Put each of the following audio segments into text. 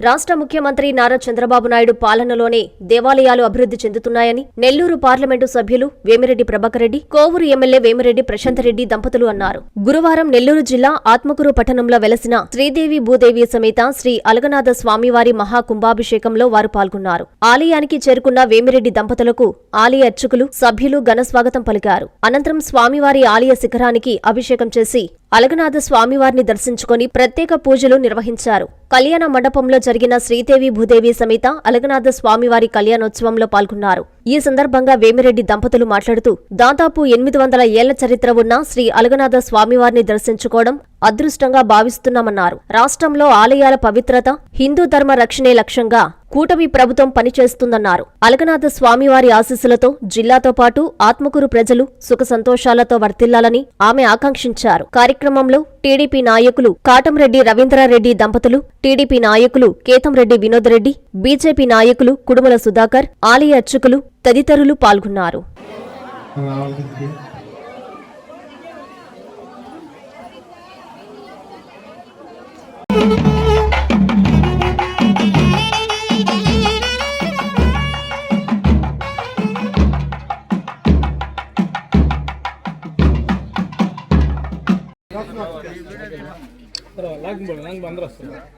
రాష్ట్ర ముఖ్యమంత్రి నారా చంద్రబాబు నాయుడు పాలనలోనే దేవాలయాలు అభివృద్ధి చెందుతున్నాయని నెల్లూరు పార్లమెంటు సభ్యులు వేమిరెడ్డి ప్రభాకర్ రెడ్డి, కోవూరు ఎమ్మెల్యే వేమిరెడ్డి ప్రశాంత్ రెడ్డి దంపతులు అన్నారు. గురువారం నెల్లూరు జిల్లా ఆత్మకూరు పట్టణంలో వెలసిన శ్రీదేవి భూదేవి సమేత శ్రీ అలగనాథ స్వామివారి మహాకుంభాభిషేకంలో వారు పాల్గొన్నారు. ఆలయానికి చేరుకున్న వేమిరెడ్డి దంపతులకు ఆలయ అర్చకులు, సభ్యులు ఘనస్వాగతం పలికారు. అనంతరం స్వామివారి ఆలయ శిఖరానికి అభిషేకం చేసి అలగనాథ స్వామివారిని దర్శించుకుని ప్రత్యేక పూజలు నిర్వహించారు. కళ్యాణ మండపంలో జరిగిన శ్రీదేవి భూదేవి సమేత అలగనాథ స్వామివారి కళ్యాణోత్సవంలో పాల్గొన్నారు. ఈ సందర్భంగా వేమిరెడ్డి దంపతులు మాట్లాడుతూ దాదాపు 800 ఏళ్ల చరిత్ర ఉన్న శ్రీ అలగనాథ స్వామివారిని దర్శించుకోవడం అదృష్టంగా భావిస్తున్నామన్నారు. రాష్ట్రంలో ఆలయాల పవిత్రత, హిందూ ధర్మ రక్షణే లక్ష్యంగా కూటమి ప్రభుత్వం పనిచేస్తుందన్నారు. అలగనాథ స్వామివారి ఆశీస్సులతో జిల్లాతో పాటు ఆత్మకూరు ప్రజలు సుఖ సంతోషాలతో వర్ధిల్లాలని ఆమె ఆకాంక్షించారు. కార్యక్రమంలో టీడీపీ నాయకులు కాటంరెడ్డి రవీంద్రారెడ్డి దంపతులు, టీడీపీ నాయకులు కేతంరెడ్డి వినోద్ రెడ్డి, బీజేపీ నాయకులు కుడుమల సుధాకర్, ఆలయ అర్చకులు తదితరులు పాల్గొన్నారు.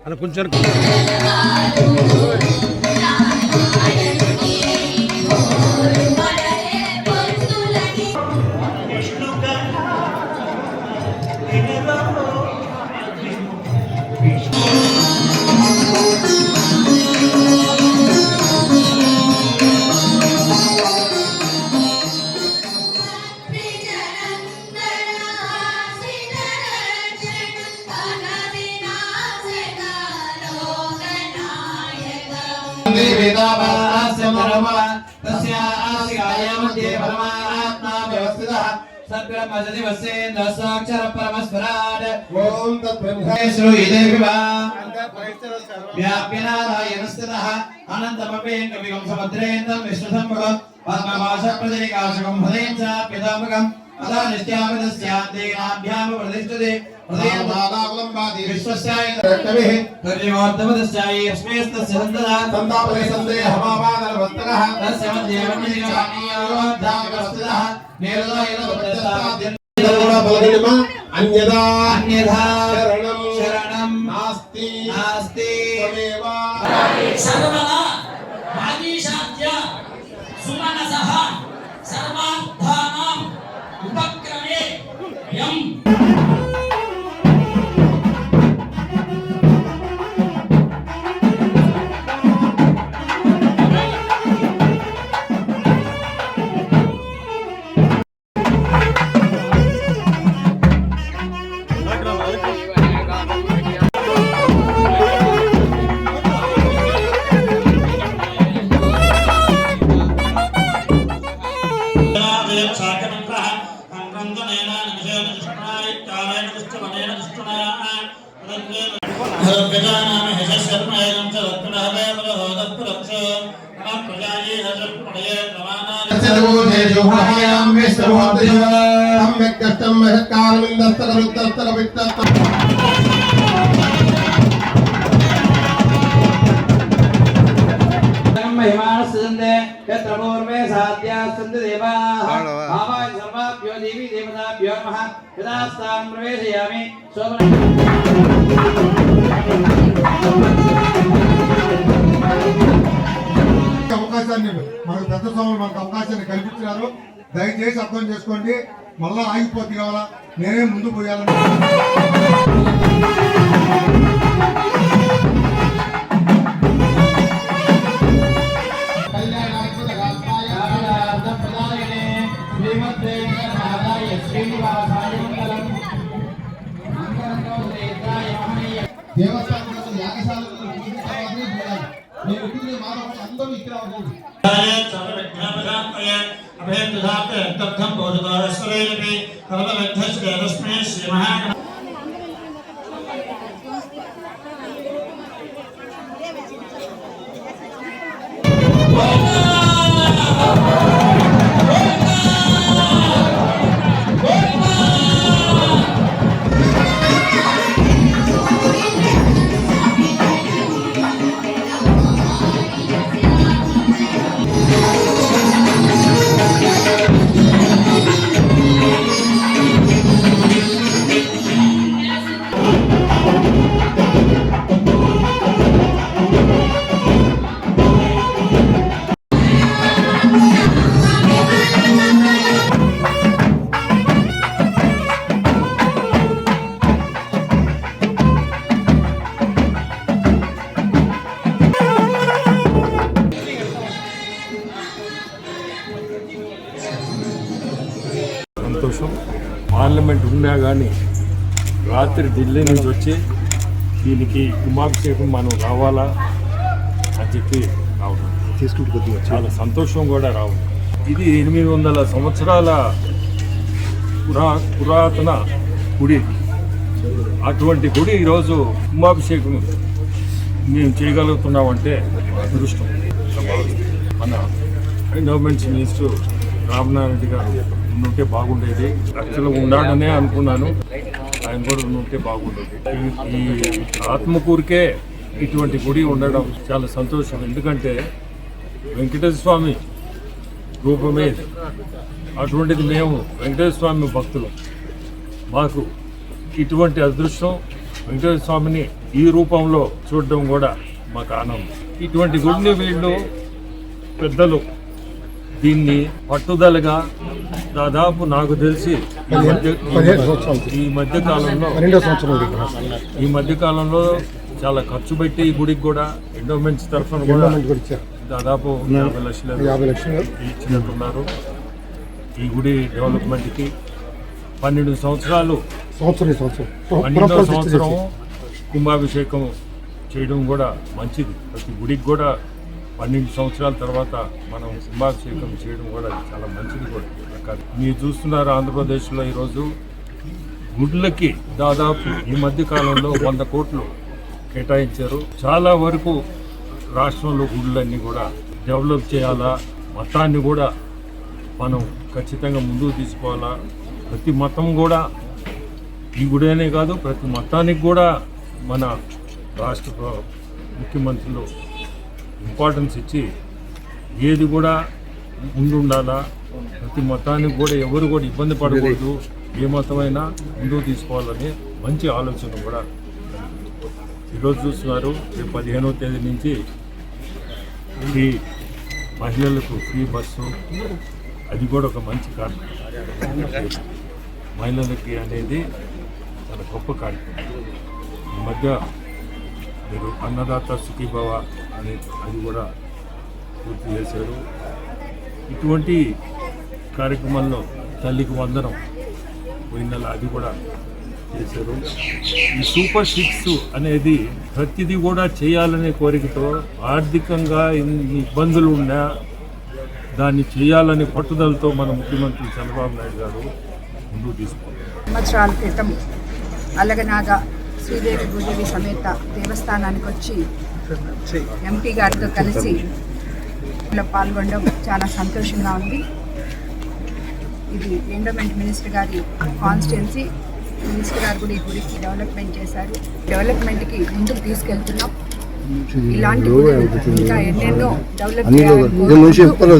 అలా కొంచెం శరణం నాస్తి అవకాశాన్ని మనకు పెద్ద స్వాములు మనకు అవకాశాన్ని కల్పించినారు. దయచేసి అర్థం చేసుకోండి. మళ్ళా ఆగిపోతే కావాలా, నేనే ముందు పోయాలని దేవస్థానం యాగశాలలో అందరూ ఇక్కడ ఎండోమెంట్ ఉన్నా కానీ రాత్రి ఢిల్లీ నుంచి వచ్చి దీనికి కుంభాభిషేకం మనం రావాలా అని చెప్పి రావడం చాలా సంతోషం కూడా రావడం. ఇది 800 సంవత్సరాల పురాతన గుడి. అటువంటి గుడి ఈరోజు కుంభాభిషేకం మేము చేయగలుగుతున్నామంటే అదృష్టం. మన ఎండోమెంట్స్ మినిస్టర్ రామనారాయణ రెడ్డి గారు ఉంటే బాగుండేది. యాక్చువల్గా ఉండాలనే అనుకున్నాను, ఆయన కూడా ఉంటే బాగుండేది. ఈ ఆత్మకూరికే ఇటువంటి గుడి ఉండడం చాలా సంతోషం. ఎందుకంటే వెంకటేశ్వర స్వామి రూపమే అటువంటిది. మేము వెంకటేశ్వర స్వామి భక్తులు, మాకు ఇటువంటి అదృష్టం వెంకటేశ్వర స్వామిని ఈ రూపంలో చూడడం కూడా మాకు ఆనందం. ఇటువంటి గుడిని వీళ్ళు పెద్దలు దీన్ని పట్టుదలగా దాదాపు నాకు తెలిసి ఈ మధ్య కాలంలో చాలా ఖర్చు పెట్టి ఈ గుడికి కూడా ఎండోమెంట్స్ తరఫున కూడా దాదాపు 50 లక్షలు ఇచ్చినట్టున్నారు. ఈ గుడి డెవలప్మెంట్కి 12 సంవత్సరాలు 12వ సంవత్సరం కుంభాభిషేకం చేయడం కూడా మంచిది. ప్రతి గుడికి కూడా 12 సంవత్సరాల తర్వాత మనం కుంభాభిషేకం చేయడం కూడా చాలా మంచిది కూడా. మీరు చూస్తున్నారు ఆంధ్రప్రదేశ్లో ఈరోజు గుడ్లకి దాదాపు ఈ మధ్య కాలంలో 100 కోట్లు కేటాయించారు. చాలా వరకు రాష్ట్రంలో గుడులన్నీ కూడా డెవలప్ చేయాలా, మతాన్ని కూడా మనం ఖచ్చితంగా ముందుకు తీసుకోవాలా. ప్రతి మతం కూడా, ఈ గుడి అనే కాదు ప్రతి మతానికి కూడా మన రాష్ట్ర ముఖ్యమంత్రులు ఇంపార్టెన్స్ ఇచ్చి ఏది కూడా ముందుండాలా, ప్రతి మతానికి కూడా ఎవరు కూడా ఇబ్బంది పడకూడదు, ఏ మతమైనా ముందుకు తీసుకోవాలని మంచి ఆలోచన కూడా. ఈరోజు చూస్తున్నారు, రేపు 15వ తేదీ నుంచి ఫ్రీ మహిళలకు ఫ్రీ బస్సు, అది కూడా ఒక మంచి కార్యక్రమం. మహిళలకి అనేది చాలా గొప్ప కార్యక్రమం. ఈ మధ్య మీరు అన్నదాత సుఖీభవ అనే అది కూడా పూర్తి చేశారు. ఇటువంటి కార్యక్రమంలో తల్లికి వందనం పోయిన నెల అది కూడా చేశారు. ఈ సూపర్ 6 అనేది ప్రతిదీ కూడా చేయాలనే కోరికతో, ఆర్థికంగా ఇన్ని ఇబ్బందులు ఉన్నా దాన్ని చేయాలనే పట్టుదలతో మన ముఖ్యమంత్రి చంద్రబాబు నాయుడు గారు ముందుకు తీసుకున్నారు. సంవత్సరాల క్రితం అలగనాథ శ్రీదేవి భూదేవి సమేత దేవస్థానానికి వచ్చి ఎంపీ గారితో కలిసి పాల్గొనడం చాలా సంతోషంగా ఉంది. ఇది ఎండోమెంట్ మినిస్టర్ గారి కాన్స్టిట్యున్సీ. మినిస్టర్ గారు కూడా ఈ గుడికి డెవలప్మెంట్ చేశారు. డెవలప్మెంట్కి ముందుకు తీసుకెళ్తున్నాం. ఇలాంటి ఇంకా ఎన్నెన్నో డెవలప్ చేయాలని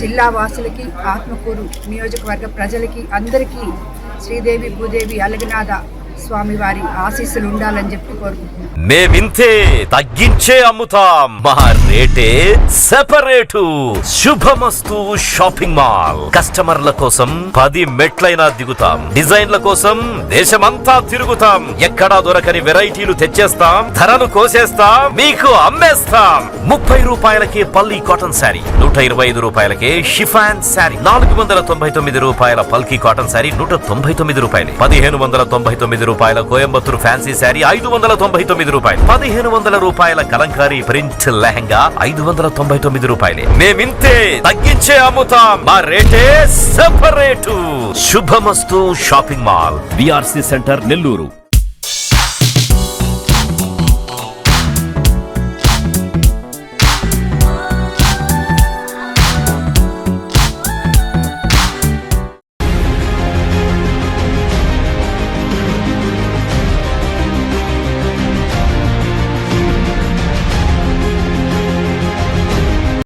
జిల్లా వాసులకి, ఆత్మకూరు నియోజకవర్గ ప్రజలకి అందరికీ శ్రీదేవి భూదేవి అలగనాథ స్వామి వారి ఆశీస్సులు ఉండాలని చెప్పి కోరుకుంటున్నాం. మేమింతే తగ్గించే అమ్ముతాం, మా రేటే సెపరేటు. శుభమస్తు షాపింగ్ మాల్. కస్టమర్ల కోసం 10 మెట్లైనా దిగుతాం, డిజైన్ల కోసం దేశమంతా తిరుగుతాం. ఎక్కడా దొరకని వెరైటీలు తెచ్చేస్తాం, ధరలు కోసేస్తాం, మీకు అమ్మేస్తాం. 30 రూపాయలకే పల్లి కాటన్ శారీ, 125 రూపాయలకే షిఫాన్ శారీ, 499 రూపాయల పల్కీ కాటన్ శారీ 199 రూపాయలు, 1599 రూపాయల కోయంబత్తూరు ఫ్యాన్సీ శారీ 599 రూపాయలు, 1500 రూపాయల కలంకారీ ప్రింట్ లెహంగా 599 రూపాయలే. మేమింతే తగ్గించే అమ్ముతాం, మా రేటే సెపరేటు. శుభమస్తు shopping mall, BRC centre, Nellore.